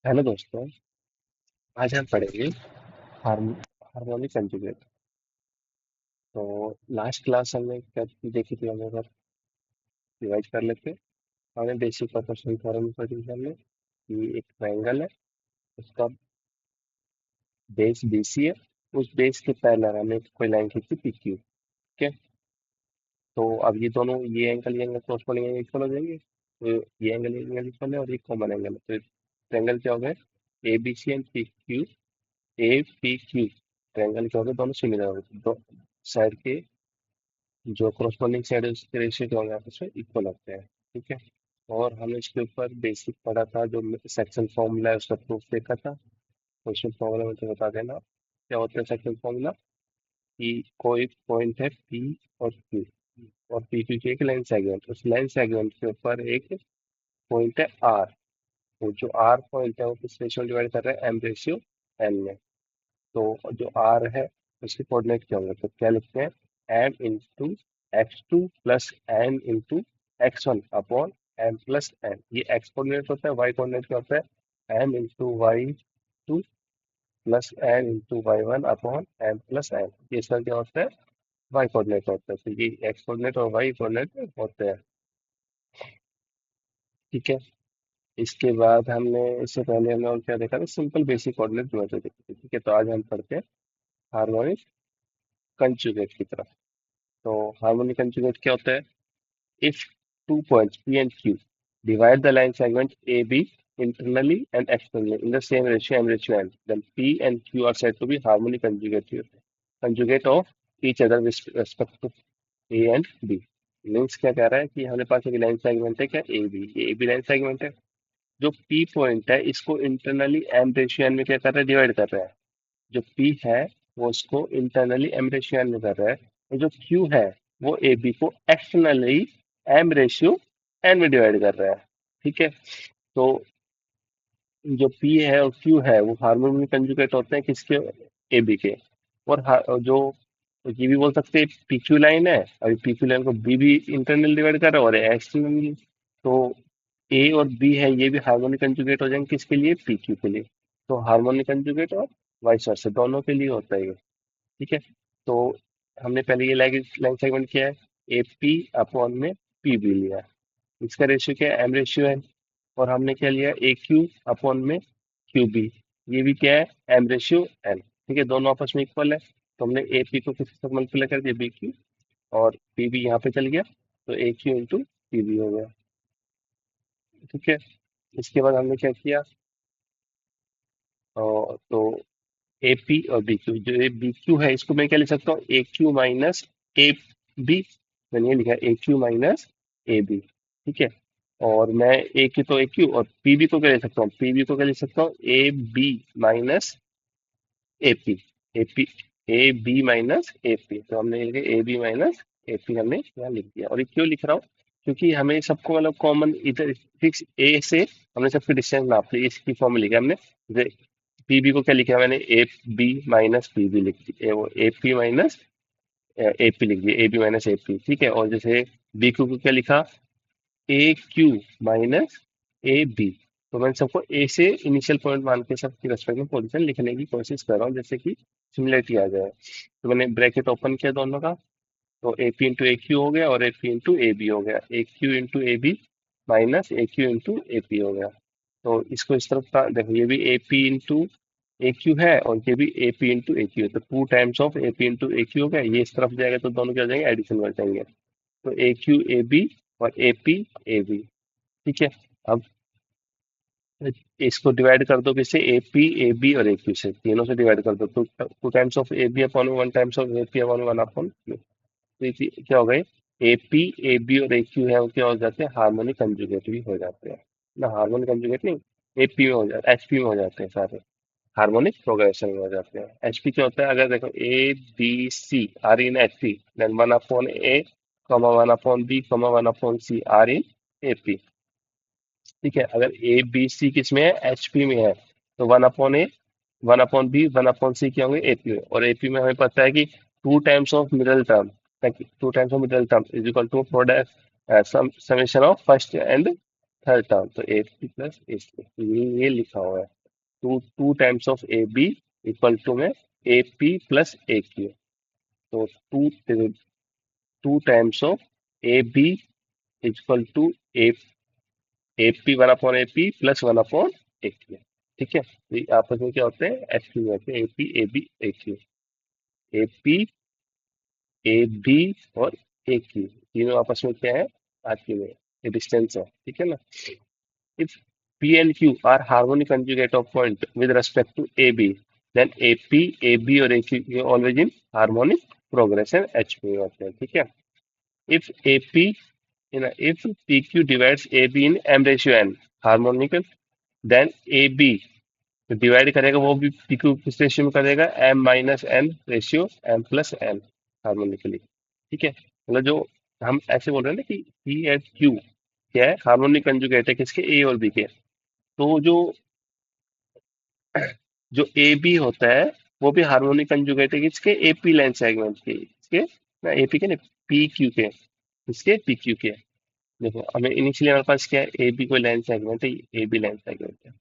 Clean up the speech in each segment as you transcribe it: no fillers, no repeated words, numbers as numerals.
Hello दोस्तों। आज हम पढ़ेंगे हार्मोनिक कंजुगेट। तो लास्ट क्लास हमने क्या देखी थी, हम अगर रिवाइज कर लेते हैं। हमने बेसिक प्रोपोर्शनल थ्योरम पढ़ी थी हमने कि एक ट्रायंगल है, उसका बेस बीसी है, उस बेस के पैरेलल हमें कोई लाइन खींची पी क्यू। ठीक है। तो अब ये एंगल कॉरस्पॉन्डिंग एंगल इक्वल हो जाएंगे, तो ये एंगल इक्वल है और ये कॉमन एंगल है, तो ट्रायंगल क्या हो गया? A B C and P Q, A P Q triangle क्या हो गया? दोनों सिमिलर हो गए, दो साइड के जो क्रोस्पोंडिंग साइड है उसके रेशियो क्या होंगे? आपस में इक्वल होते हैं। ठीक है। और हमने इसके ऊपर बेसिक पढ़ा था, जो सेक्शन फॉर्मूला है उसका प्रूफ देखा था। क्वेश्चन फॉर्मूला मुझे बता देना क्या होता है सेक्शन फॉर्मूला। कि कोई पॉइंट है पी और क्यू, और पी क्यू की एक लाइन सेगमेंट, उस लाइन सेगमेंट के ऊपर एक पॉइंट है आर। तो जो आर पॉइंट है वो किस रेशियो में डिवाइड कर रहा है? एम रेशियो एन में। तो जो आर है उसके कोऑर्डिनेट क्या होंगे? तो क्या लिखते हैं? M into X two plus N into X one upon M plus N. ये एक्स कोऑर्डिनेट होता है, वाई कोऑर्डिनेट क्या होता है? M into Y two plus N into Y one upon M plus N. ये इसका क्या होता है? वाई कोऑर्डिनेट होता है। तो ये एक्स कोऑर्डिनेट और वाई कोऑर्डिनेट होते हैं। ठीक है। इसके बाद हमने, इससे पहले हमने और क्या देखा था? सिंपल बेसिक कोऑर्डिनेट मेथड देखी थी। ठीक है। तो आज हम पढ़ते हैं हार्मोनिक कंजुगेट की तरफ। तो हार्मोनिक कंजुगेट क्या होता है? If two points P and Q divide the line segment AB internally and externally in the same ratio M ratio N, then P and Q are said to be harmonic conjugate of each other with respect to A and B. Means क्या कह रहा है कि हमारे पास एक line segment है, क्या? A B. ये ए बी लाइन सेगमेंट है। जो पी पॉइंट है इसको इंटरनली एम रेशियो एन में क्या कर रहा है? डिवाइड कर रहा है। जो पी है वो उसको इंटरनली एम रेशियो एन में कर रहा है, और जो क्यू है वो ए बी को एक्सटर्नली एम रेशियो एन में डिवाइड कर रहा है। ठीक है। तो जो पी है और क्यू है वो हार्मोनिक कंजुगेट होते हैं किसके? ए बी के। और जो ये भी बोल सकते हैं पी क्यू लाइन है, अभी पी क्यू लाइन को बी भी इंटरनल डिवाइड कर रहा है और एक्सटर्नली। तो ए और बी है, ये भी हार्मोनिक कंजुगेट हो जाएंगे किसके लिए? पी क्यू के लिए। तो हार्मोनिक कंजुगेट और वाइस वर्सा दोनों के लिए होता है ये। ठीक है। तो हमने पहले ये लाइन सेगमेंट किया है, ए पी अपॉन में पी बी लिया है। इसका रेशियो क्या है? एम रेशियो है। और हमने क्या लिया? ए क्यू अपॉन में क्यू बी। ये भी क्या है? M ratio N. ठीक है। दोनों आपस में इक्वल है, तो हमने ए पी को किसके साथ मल्टीप्लाई कर दिया? B Q. और पी बी यहाँ पे चल गया, तो A Q into P B हो गया। ठीक है। इसके बाद हमने क्या किया? तो ए पी और बी क्यू, जो ए बी क्यू है इसको मैं क्या लिख सकता हूँ? ए क्यू माइनस ए बी। मैंने ये लिखा A Q minus A B. ठीक है। और मैं ए क्यू तो ए क्यू, और पी बी को क्या लिख सकता हूँ? पी बी को क्या लिख सकता हूँ? A B minus A P. A P, A B minus A P. तो हमने ये लिखा A B minus A P, हमने यहाँ लिख दिया। और ये क्यों लिख रहा हूँ? क्योंकि हमें सबको मतलब कॉमन इधर फिक्स ए से हमने सबकी डिस्टेंस नाप ली, इसकी फॉर्म लिखा हमने। पीबी को क्या लिखा मैंने? ए बी माइनस पीबी लिख दी, वो A P minus A P लिख दिया, A B minus A P. ठीक है। और जैसे बी क्यू को क्या लिखा? A Q minus A B. तो मैं सबको ए से इनिशियल पॉइंट मान के सबकी रेस्पेक्ट में पोजीशन लिखने की कोशिश कर रहा हूँ, जैसे कि सिमिलरिटी आ जाए। तो मैंने ब्रैकेट ओपन किया दोनों का, तो A P into A Q हो गया और A P into A B हो गया। A Q into A B minus A Q into A P हो गया। तो इसको इस तरफ का देखो, ये भी ए पी इंटू ए क्यू है और ये भी ए पी इंटू ए क्यू है, तो two times of A P into A Q हो गया। ये इस तरफ जाएगा तो दोनों क्या हो जाएंगे? एडिशन हो जाएंगे। तो ए क्यू ए बी और ए पी ए बी। ठीक है। अब इसको डिवाइड कर दो किससे? ए पी ए बी और ए क्यू से, तीनों से डिवाइड कर दो। Two two times of A B upon one times of A P upon one upon Q. तो ये क्या हो गए? ए पी ए बी और ए क्यू है वो क्या हो जाते हैं? हार्मोनिक कंजुगेट भी हो जाते हैं ना। हार्मोनिक कंजुगेट नहीं, ए पी में हो जाते, एच पी में हो जाते हैं सारे। हार्मोनिक प्रोग्रेशन में हो जाते हैं। एचपी क्या होता है? अगर देखो A B C are in H P, then one upon A comma one upon B comma one upon C are in A P. ठीक है। अगर ए बी सी किस में है? एच पी में है, तो one upon A one upon B one upon C क्या होंगे? एपी में। और एपी में हमें पता है कि two times of middle term, two times of middle term is equal to product summation of first and third term, तो ए पी प्लस ए सी, ये लिखा हुआ है। Two two times of A B equal to में A P plus A Q. तो two times of A B equal to A A P one upon A P plus one upon A Q. ठीक है, तो ये आपस में क्या होते हैं, एच क्यू होते हैं, A P A B A Q. A P A B और ए क्यू तीनों आपस में क्या है, आर में ये डिस्टेंस है। ठीक है ना। If P and Q are harmonic conjugate of point with respect to AB, then AP, AB और AQ ये always in harmonic progression H में होते हैं। ठीक है। If AP, if PQ divides AB in M ratio n harmonical, then AB divide करेगा वो भी PQ किस रेशियो में करेगा, M minus N ratio M plus N harmonically. ठीक है, मतलब जो हम ऐसे बोल रहे हैं ना कि P एंड Q क्या है, हार्मोनिक कंजुगेट है किसके, ए और बी के। तो जो ए बी होता है वो भी हार्मोनिक कंजुगेट है किसके, ए पी लाइन सेगमेंट के, इसके ना ए पी के, ना पी क्यू के, इसके पी क्यू के। देखो हमें इनिशियली हमारे पास क्या है, ए बी कोई लाइन सेगमेंट है, ए बी लाइन सेगमेंट है।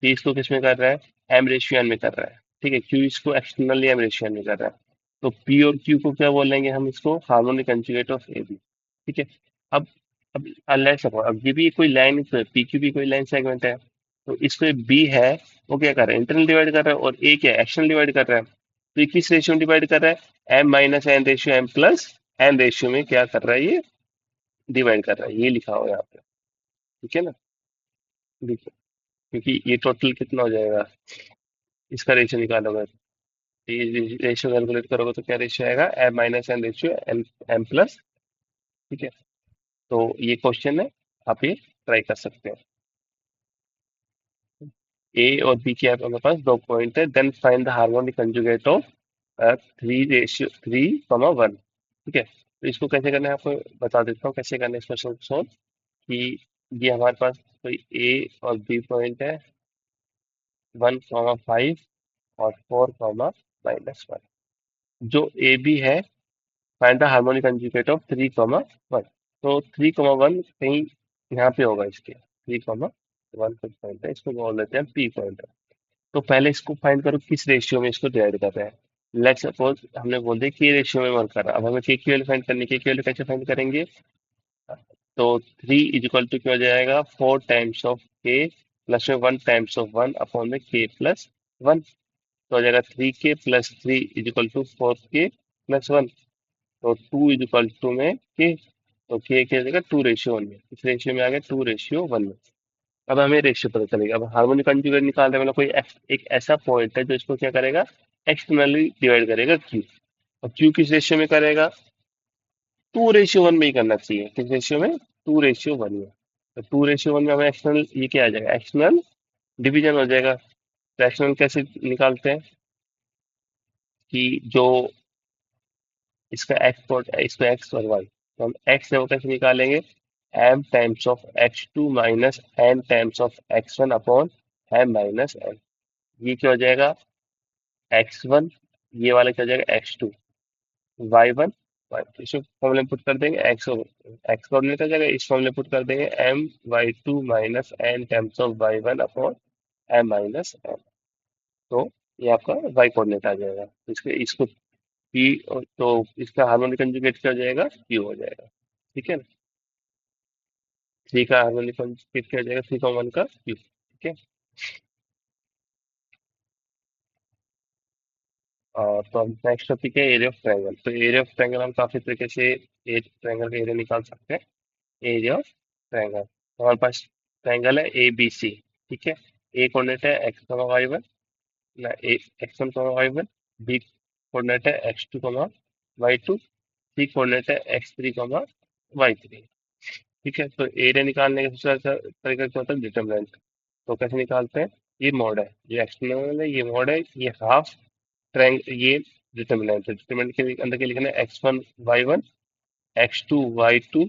पी इसको किस में कर रहा है, एम रेशियो एन में कर रहा है। ठीक है, क्यू इसको एक्सटर्नली एम रेशियो एन में कर रहा है। तो पी और क्यू को क्या बोलेंगे हम, इसको harmonic conjugate of A B. ठीक है। अब अब लेट्स सपोज अब ये भी कोई लाइन, पी क्यू भी कोई लाइन सेगमेंट है, तो इसको बी है, वो क्या कर रहा है, इंटरनल डिवाइड कर रहा है, और ए क्या है, एक्सटर्नल डिवाइड कर रहा है। तो ये किस रेशियो में डिवाइड कर रहा है, M minus N ratio M plus N ratio में क्या कर रहा है, ये डिवाइड कर रहा है, ये लिखा हुआ है यहाँ पे। ठीक है ना। देखो क्योंकि ये टोटल कितना हो जाएगा, इसका रेशियो निकालोगे, ये रेशियो कैलकुलेट करोगे तो क्या रेशियो आएगा, M minus N ratio M M plus. ठीक है, तो ये क्वेश्चन है, आप ये ट्राई कर सकते हैं। ए और बी के हमारे पास दो पॉइंट है, then find the harmonic conjugate of three ratio three comma one. ठीक है, तो इसको कैसे करना है आपको बता देता हूँ, कैसे करना है इसको सोल्व। कि ये हमारे पास कोई ए और बी पॉइंट है, 1,5 और 4,-1। जो ए बी है, find the harmonic conjugate of 3,1। तो 3,1 कहीं यहाँ पे होगा, इसके 3,1 कुछ पॉइंट है, इसको बोल देते हैं पी पॉइंट है। तो पहले इसको फाइंड करो किस रेशियो में इसको डिवाइड कर रहे हैं। लेट्स सपोज हमने बोल दिया के रेशियो में वर्क कर रहा है। अब हमें के की वैल्यू फाइंड करनी है, के की वैल्यू कैसे फाइंड करेंगे, तो 3 इज इक्वल टू क्या हो जाएगा, 4 टाइम्स ऑफ के प्लस में 1 टाइम्स ऑफ 1 अपॉन में के प्लस 1। तो हो जाएगा 3k plus 3 is equal to 4k plus 1। तो 2 इज इक्वल टू में के, तो के क्या हो जाएगा 2:1 में, इस रेशियो में आ गया 2:1 में। अब हमें रेशियो पता चलेगा। अब हार्मोनिक कंजुगेट निकाल रहे हैं, मतलब कोई एक ऐसा पॉइंट है जो इसको क्या करेगा, एक्सटर्नली डिवाइड करेगा क्यू। और क्यू किस रेशियो में करेगा, 2:1 में ही करना चाहिए, किस रेशियो में, 2:1 में। तो 2:1 में हमें एक्सटर्नल ये क्या आ जाएगा, एक्सटर्नल डिवीजन हो जाएगा। तो एक्सटर्नल कैसे निकालते हैं, कि जो इसका एक्स कोड है, इसको एक्स और वाई, तो हम एक्स है वो कैसे निकालेंगे, M times of x2 minus N times of x1 upon M minus N. ये क्या हो जाएगा, x1, ये वाला क्या हो जाएगा x2, y1 इस फॉर्मूले में पुट कर देंगे, एक्स कोऑर्डिनेट आ जाएगा, इस फॉर्मूले में पुट कर देंगे my2 minus N times of y1 upon M minus N. तो ये आपका y कोऑर्डिनेट आ जाएगा। तो इसके इसको p, तो इसका हार्मोनिक कंजुगेट क्या हो जाएगा, q हो जाएगा। ठीक है ना, 3 का हार्मोनिक कंजुगेट क्या हो जाएगा, 3,1 का q। ठीक है। तो हम नेक्स्ट टॉपिक है एरिया ऑफ ट्रायंगल। तो एरिया ऑफ ट्रायंगल हम काफी तरीके से ट्रायंगल का एरिया निकाल सकते हैं। एरिया ऑफ ट्रायंगल, हमारे पास ट्रायंगल है ए बी सी। ठीक है, ए कोऑर्डिनेट है x,y1, ना ए x1,y1, बी कोऑर्डिनेट है x2,y2, सी कोऑर्डिनेट है x3,y3। ठीक है, तो एरिया निकालने का सबसे अच्छा तरीका क्या होता है, डिटरमिनेंट। तो कैसे निकालते हैं, ये मॉड है, ये एक्सटर्नल है, ये मॉड है, ये हाफ ट्रायंग, ये डिटरमिनेंट है। डिटरमिनेंट के अंदर क्या लिखना है, x1 y1, x2 y2,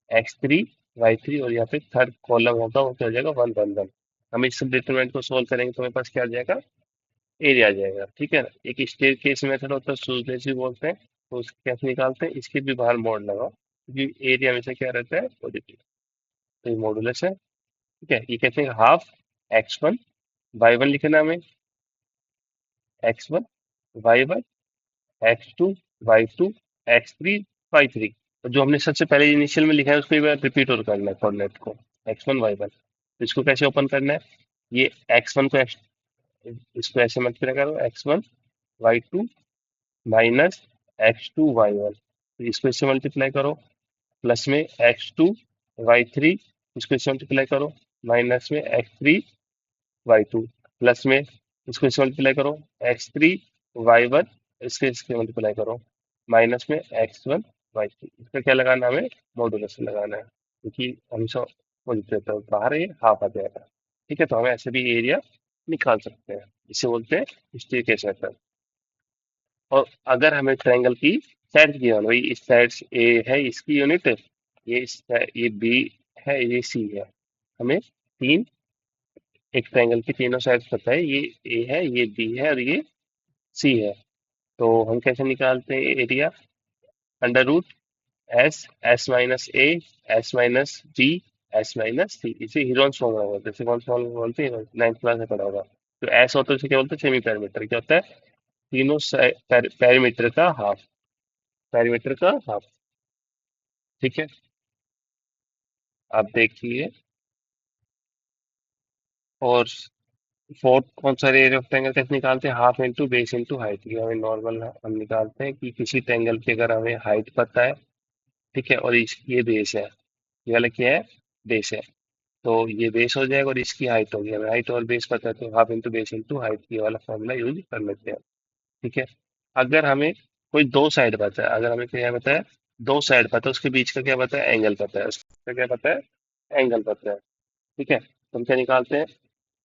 x3 y3, और यहाँ पे थर्ड कॉलम होगा वो क्या हो जाएगा, 1 1 1। हम इस सब डिटरमिनेंट को सोल्व करेंगे तो हमारे पास क्या आ जाएगा, एरिया आ जाएगा। ठीक है ना। एक स्टेयर केस मेथड होता है, सूजनेस बोलते हैं, तो उसको कैसे निकालते हैं, इसके भी बाहर मोड लगाओ, क्योंकि एरिया हमेशा क्या रहता है, पॉजिटिव। तो ये मॉडुलस है, ठीक है, ये कहते हैं हाफ x1 y1 लिखना हमें, x1 y1 x2 y2 x3 y3। और जो हमने सबसे पहले इनिशियल में लिखा है उसको एक बार रिपीट और करना है कोऑर्डिनेट को, x1 y1। तो इसको कैसे ओपन करना है, ये x1 को x, इसको ऐसे मल्टीप्लाई करो, x1 y2 minus x2 y1, तो इसको इससे मल्टीप्लाई करो, प्लस में x2 y3, इसको इससे मल्टीप्लाई करो, माइनस में x3 y2, प्लस में इसको इससे मल्टीप्लाई करो, x3 y1, इसके इसके मल्टीप्लाई करो, माइनस में x1 y3। इसका क्या लगाना है, हमें मॉडुलस लगाना है, क्योंकि हमेशा पॉजिटिव तो बाहर ये हाफ आ जाएगा। ठीक है, तो हमें ऐसे भी एरिया निकाल सकते हैं, इसे बोलते हैं स्टेयरकेस मेथड। और अगर हमें ट्रायंगल की साइड की यूनिट, भाई इस साइड ए है इसकी यूनिट, ये ये बी है, ये सी है, हमें तीन, एक ट्रायंगल की तीनों साइड पता है, ये ए है, ये बी है और ये सी है। तो हम कैसे निकालते हैं area, under root S, S minus A, S minus B, S minus C, इसे हीरोन्स फॉर्मूला बोलते हैं, इसे कौन सा फॉर्मूला बोलते हैं, नाइन्थ क्लास में पढ़ा होगा। तो एस होता है उसे क्या बोलते हैं, सेमी पैरामीटर, क्या होता है, तीनों पैरामीटर का हाफ, पैरामीटर का हाफ। ठीक है, आप देखिए। और फोर्थ कौन सा एरिया ऑफ ट्रायंगल कैसे निकालते हैं, half into base into height. ये हमें नॉर्मल हम निकालते हैं कि किसी ट्रायंगल की अगर हमें हाइट पता है, ठीक है, और ये बेस है, ये वाला क्या है, बेस है, तो ये बेस हो जाएगा और इसकी हाइट होगी, हमें हाइट और बेस पता है तो half into base into height, ये वाला फॉर्मूला यूज कर लेते हैं। ठीक है, अगर हमें कोई दो साइड पता है, अगर हमें क्या पता है, दो साइड पता है, उसके बीच का क्या पता है, एंगल पता है, उसका क्या पता है, एंगल पता है। ठीक है, तो हम क्या निकालते हैं,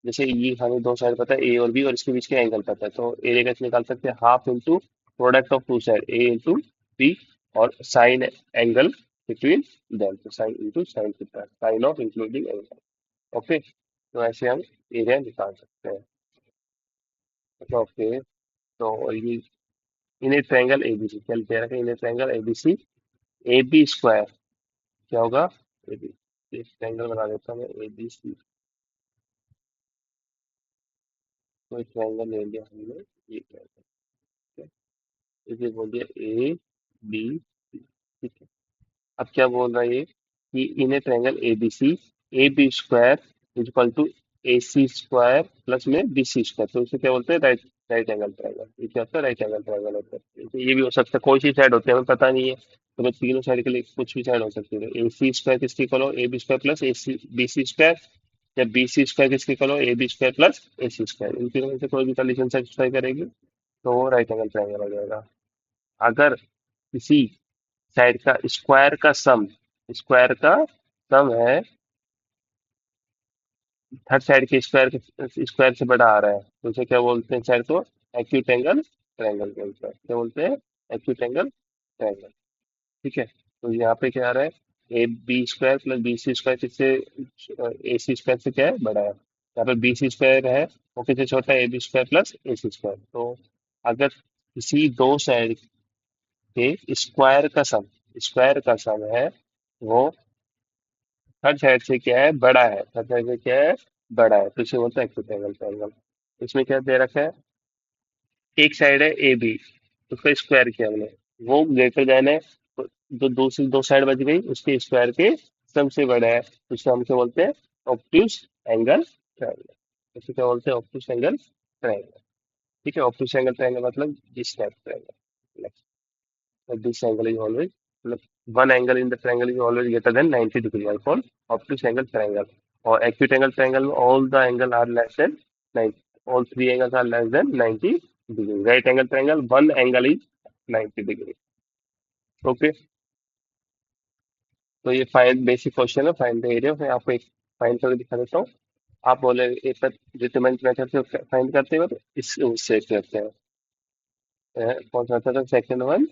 जैसे ये हमें दो साइड पता है ए और बी, और इसके बीच के एंगल पता है, तो एरिया कैसे निकाल सकते हैं, half into product of two side A into B, और साइन एंगल बिटवीन देम, तो sine into sine theta, sine of including angle. Okay, तो ऐसे हम एरिया निकाल सकते हैं। ओके, तो ये इन्हें ट्रायंगल एबीसी, चल दे रखा है इन्हें triangle A B C, A B square क्या होगा, ए बी, एक ट्रायंगल बना देता हूँ मैं, ए बी सी, कोई ट्रायंगल ले लिया हमने, ये ट्रायंगल, इसे बोल दिया ए बी सी। ठीक है, अब क्या बोल रहा है ये, कि in a triangle A B C, A B square is equal to A C square plus में बी सी स्क्वायर, तो इसे क्या बोलते हैं, राइट, राइट एंगल ट्रायंगल। ये क्या होता है, राइट एंगल ट्रायंगल होता है। ये भी हो सकता है, कोई सी साइड होती है हमें पता नहीं है, तो मैं तीनों साइड के लिए कुछ भी साइड हो सकती है, ए सी स्क्वायर किसकी इक्वल हो, A B square plus A C B C square, या बी सी स्क्वायर किसकी इक्वल हो, A B square plus A C square, इन तीनों में से कोई भी कंडीशन सेटिस्फाई करेगी तो वो राइट एंगल ट्रायंगल हो जाएगा। अगर किसी साइड का स्क्वायर का सम है, थर्ड साइड के स्क्वायर से बड़ा आ रहा है, तो उसे क्या बोलते हैं, साइड को एक्यूट एंगल ट्रायंगल बोलते हैं, क्या बोलते हैं, एक्यूट एंगल ट्रायंगल। ठीक है, तो यहाँ पे क्या आ रहा है, A B square plus B C square किससे, ए सी स्क्वायर से क्या है, बड़ा है, यहाँ पे बी सी स्क्वायर है, वो किससे छोटा है, A B square plus A C square. तो अगर किसी दो साइड के स्क्वायर का सम है, वो थर्ड साइड से क्या है, बड़ा है, थर्ड साइड से क्या है, बड़ा है, तो इसे बोलते हैं एक्यूट एंगल ट्रायंगल। इसमें क्या दे रखा है, एक साइड है ए बी, उसका स्क्वायर किया हमने, वो ग्रेटर देन है, तो जो दूसरी दो साइड बच गई उसके स्क्वायर के सम से बड़ा है, तो इसे हम क्या बोलते हैं, ऑब्ट्यूज एंगल ट्रायंगल। इसे क्या बोलते हैं, ऑब्ट्यूज एंगल ट्रायंगल। ठीक है, ऑब्ट्यूज एंगल ट्रायंगल मतलब this type triangle, this angle is always, one angle in the triangle is always greater than 90 degree, I call obtuse angle triangle. Or acute angle triangle, all the angle are less than 90, all three angles are less than 90 degree. Right angle triangle, one angle is 90 degree. Okay, तो ये find basic question है, find the area. मैं आपको एक find करके दिखा देता हूँ। आप बोले एक डिटरमिनेंट मेथड से फाइंड करते हो, तो इस उससे करते हैं, कौन सा था, second one,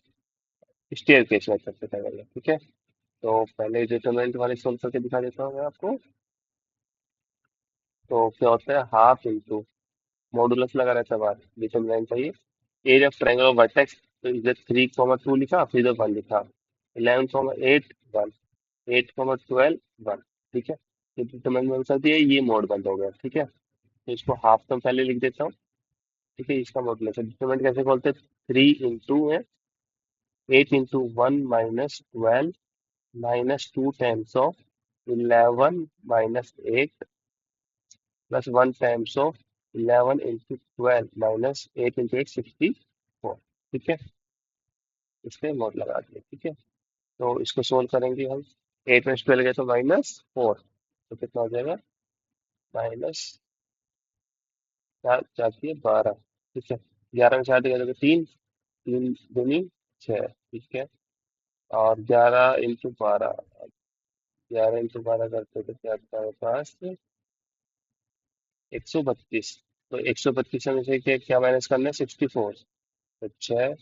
staircase method से करेंगे। ठीक है, तो पहले डिटरमिनेंट वाले सोल्व करके दिखा देता हूँ मैं आपको। तो क्या होता है, हाफ इंटू मॉडुलस लगा रहता है बाहर, डिटरमिनेंट चाहिए, area of triangle of vertex, तो इधर 3,2 लिखा, फिर इधर 1 लिखा, 11,8 1, 8,12 1। ठीक है, ये डिटरमिनेंट बन सकती है, ये मोड बंद हो गया। ठीक है, तो इसको हाफ तो पहले लिख देता हूँ। ठीक है, इसका मॉडुलस है। डिटरमिनेंट कैसे बोलते हैं? 3 है 8 × 1 - 12 -2 टाइम्स ऑफ 11 -8 +1 टाइम्स ऑफ 11 × 12 -8 × 8 64। ठीक है, इसके मोड लगा दिए। ठीक है, तो इसको सोल्व करेंगे हम। 8 में 12 गया तो -4, तो कितना हो जाएगा? माइनस 4 4 है 12। ठीक है, 11 में 4 गया तो 3, 3 दूनी 6। ठीक है, और 11 × 12, 11 × 12 करते तो क्या आता है पास? 132। तो 132 में से क्या माइनस करना है? 64। तो 6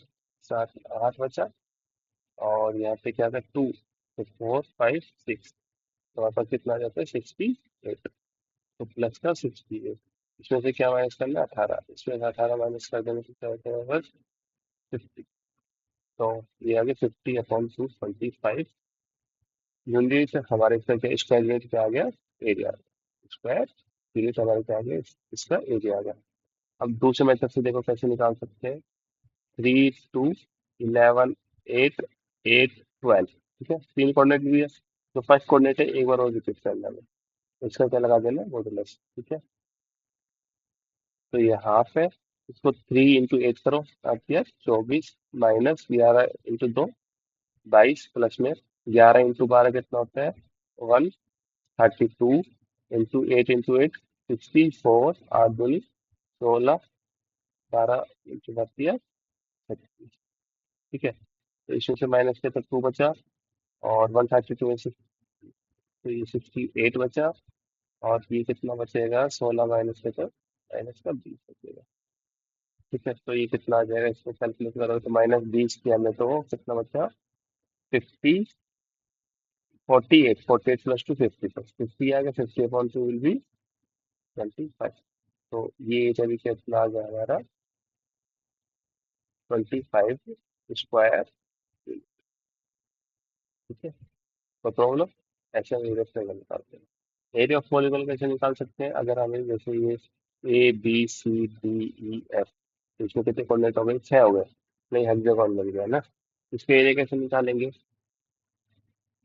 7 8 बचा, और यहाँ पे क्या था? 2। तो 4 5 6, तो हमारे पास कितना आ जाता है? 68। तो प्लस का 68, इसमें से क्या माइनस करना है? 18। इसमें से 18 माइनस कर देने से क्या होता है? बस 50। तो ये आ गया 50/225 यूनिट। हमारे इसका क्या स्क्वायर यूनिट क्या आ गया? एरिया। स्क्वायर यूनिट हमारे क्या आ गया? इसका एरिया आ गया। अब दूसरे मेथड से देखो कैसे निकाल सकते हैं। 3 2 11 8 8 12। ठीक है, तीन कोऑर्डिनेट भी है। जो फर्स्ट कोऑर्डिनेट है एक बार और रिपीट करना है, इसका क्या लगा देना? मॉडुलस। ठीक है, तो ये हाफ है। इसको 3 × 8 करो, आप किया 24 -11 × 2 22, प्लस में 11 × 12 कितना होता है? 132 × 8 × 8 64, 8 दूनी 16, 12 × 32 36। ठीक है, तो इसमें से माइनस किया तो 2 बचा, और 132 में से तो ये 68 बचा, और ये कितना बचेगा? 16 माइनस के तो माइनस का 20 बचेगा। ठीक है, तो ये कितना आ जाएगा? इसको कैलकुलेट करो तो -20 किया हमने तो कितना बचा? 48 +2 50, तो 50 आ गया। 50/2 विल बी 25। तो ये अभी कितना आ गया हमारा? 25 स्क्वायर। ठीक है, तो प्रॉब्लम ऐसे हम एरिया ट्रायंगल निकालते हैं। एरिया ऑफ पॉलीगॉन कैसे निकाल सकते हैं? अगर हमें जैसे ये ABCDEF, इसमें कितने कोऑर्डिनेट हो गए? 6 हो गए। नहीं, हेक्सागोन बन गया ना। इसके एरिया कैसे निकालेंगे?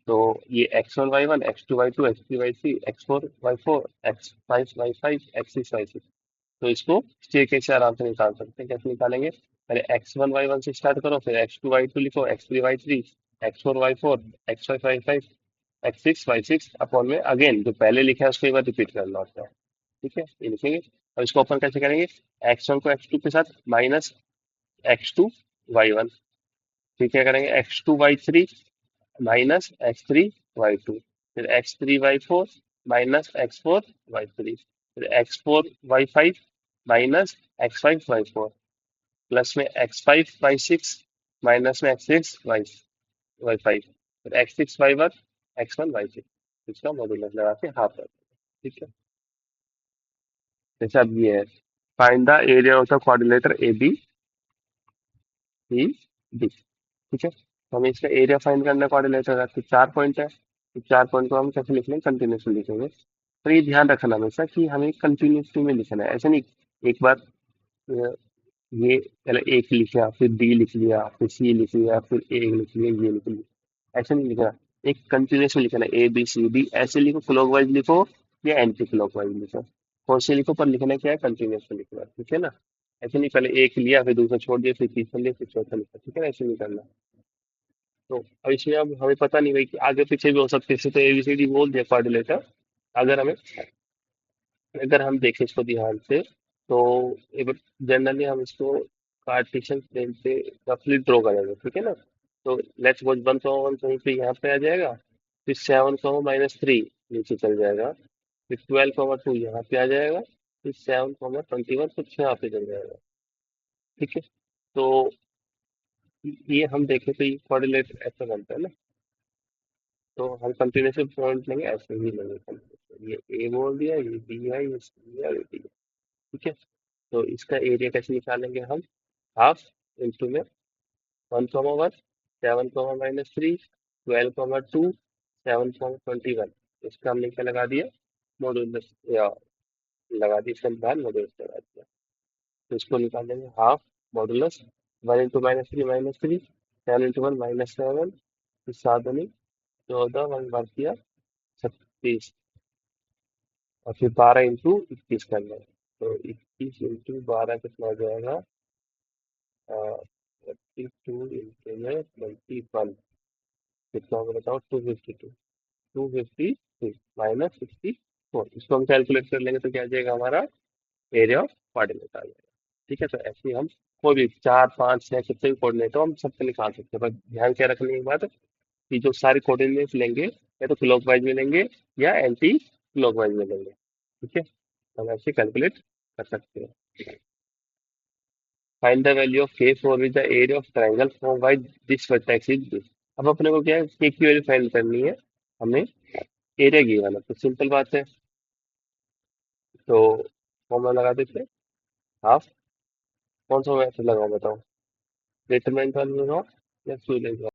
तो ये x1 y1 x2 y2 x3 y3 x4 y4 x5 y5 x6 y6, तो इसको स्टेयरकेस से आराम से निकाल सकते हैं। कैसे निकालेंगे? पहले x1 y1 से स्टार्ट करो, फिर x2 y2 लिखो, x3 y3 x4 y4 x5 y5 x6 y6 upon में अगेन जो पहले लिखा है उसको एक बार रिपीट करना होता है। ठीक है, ये लिखेंगे। और इसको ओपन कैसे करेंगे? x1 को x2 के साथ माइनस x2 y1, फिर क्या करेंगे? x2 y3 -x3 y2, फिर x3 y4 -x4 y3, फिर x4 y5 -x5 y4, plus में x5 y6 माइनस में x6 y5, फिर x6 y1 x1 y6। इसका मॉड्यूलस लगा के हाफ कर देंगे। ठीक है, जैसे अब ये है, find the area of the quadrilateral A B C D. ठीक है, तो हमें इसका एरिया फाइंड करना है क्वाड्रिलेटर का। तो 4 पॉइंट है, तो 4 पॉइंट को हम कैसे लिख लेंगे? कंटिन्यूसली लिखेंगे। तो ये ध्यान रखना हमेशा कि हमें कंटिन्यूसली में लिखना है, ऐसा नहीं एक बार अ, ये पहले एक लिखा, फिर बी लिख लिया, फिर सी लिख लिया, फिर ए लिख लिया, ये लिख लिया, ऐसा नहीं लिखना। एक कंटिन्यूस में लिखना है, ABCD ऐसे लिखो, क्लॉकवाइज लिखो या एंटी क्लॉकवाइज लिखो, कौन से लिखो, पर लिखना क्या है? कंटिन्यूस में लिखना है। ठीक है ना? ऐसे नहीं पहले एक लिया फिर दूसरा छोड़ दिया फिर तीसरा लिया फिर चौथा लिखा। ठीक है ना? ऐसे नहीं करना। तो अब इसमें अब हमें पता नहीं भाई कि आगे पीछे भी हो सकते हैं, तो ABCD बोल दिया क्वाड्रिलेटर। अगर हमें अगर हम देखें इसको ध्यान से, तो जनरली हम इसको कार्टेशियन प्लेन पे रफली ड्रॉ करेंगे। ठीक है ना? तो लेट्स सपोज 1 1 कहीं पे यहाँ पे आ जाएगा, फिर 7 - -3 नीचे चल जाएगा, फिर 12 2 यहाँ पे आ जाएगा, फिर 7 21 कुछ यहाँ पे चल जाएगा। ठीक है, तो ये हम देखें तो ये कोऑर्डिनेट ऐसा बनता है ना। तो हम कंटिन्यूस पॉइंट लेंगे, ऐसे ही लेंगे continuous। ये ए बोल दिया, ये बी है, ये सी है, ये डी है। ठीक है, तो इसका एरिया कैसे निकालेंगे हम? हाफ इंटू में 1 1 7 -3 12 2 7 21, इसका हमने क्या लगा दिया, मॉड्यूलस, या लगा दिया, इसका बाहर मॉड्यूलस लगा दिया। तो इसको निकाल लेंगे, हाफ मॉड्यूलस 1 × -3 -3, 7 × 1 -7, फिर 7 × 14, 1 बार किया 36, और फिर 12 × 21 करना है। तो 21 × 12 कितना हो जाएगा, 32 × में 21, कितना होगा बताओ, 252, 253 -64। इसको हम कैलकुलेट कर लेंगे तो क्या आ जाएगा हमारा, एरिया ऑफ कोऑर्डिनेट आ जाएगा। ठीक है, तो ऐसे ही हम कोई भी 4 5 6 कितने भी कोऑर्डिनेट हो हम सबको निकाल सकते हैं, बस ध्यान क्या रखने की बात है कि जो सारे कोऑर्डिनेट लेंगे या तो क्लॉकवाइज में लेंगे या एंटी क्लॉकवाइज में लेंगे। ठीक है, तो हम ऐसे कैलकुलेट कर सकते हैं। फाइंड द वैल्यू ऑफ के for with the area of triangle form by this vertex is this. अब अपने को क्या है, के की वैल्यू फाइंड करनी है, हमें एरिया गिवन है, तो सिंपल बात है, तो फॉर्मूला लगा देते हैं, हाफ, कौन सा मैथड लगाओ बताओ, डिटरमिनेंट वाला लगाओ या फ्यूलेज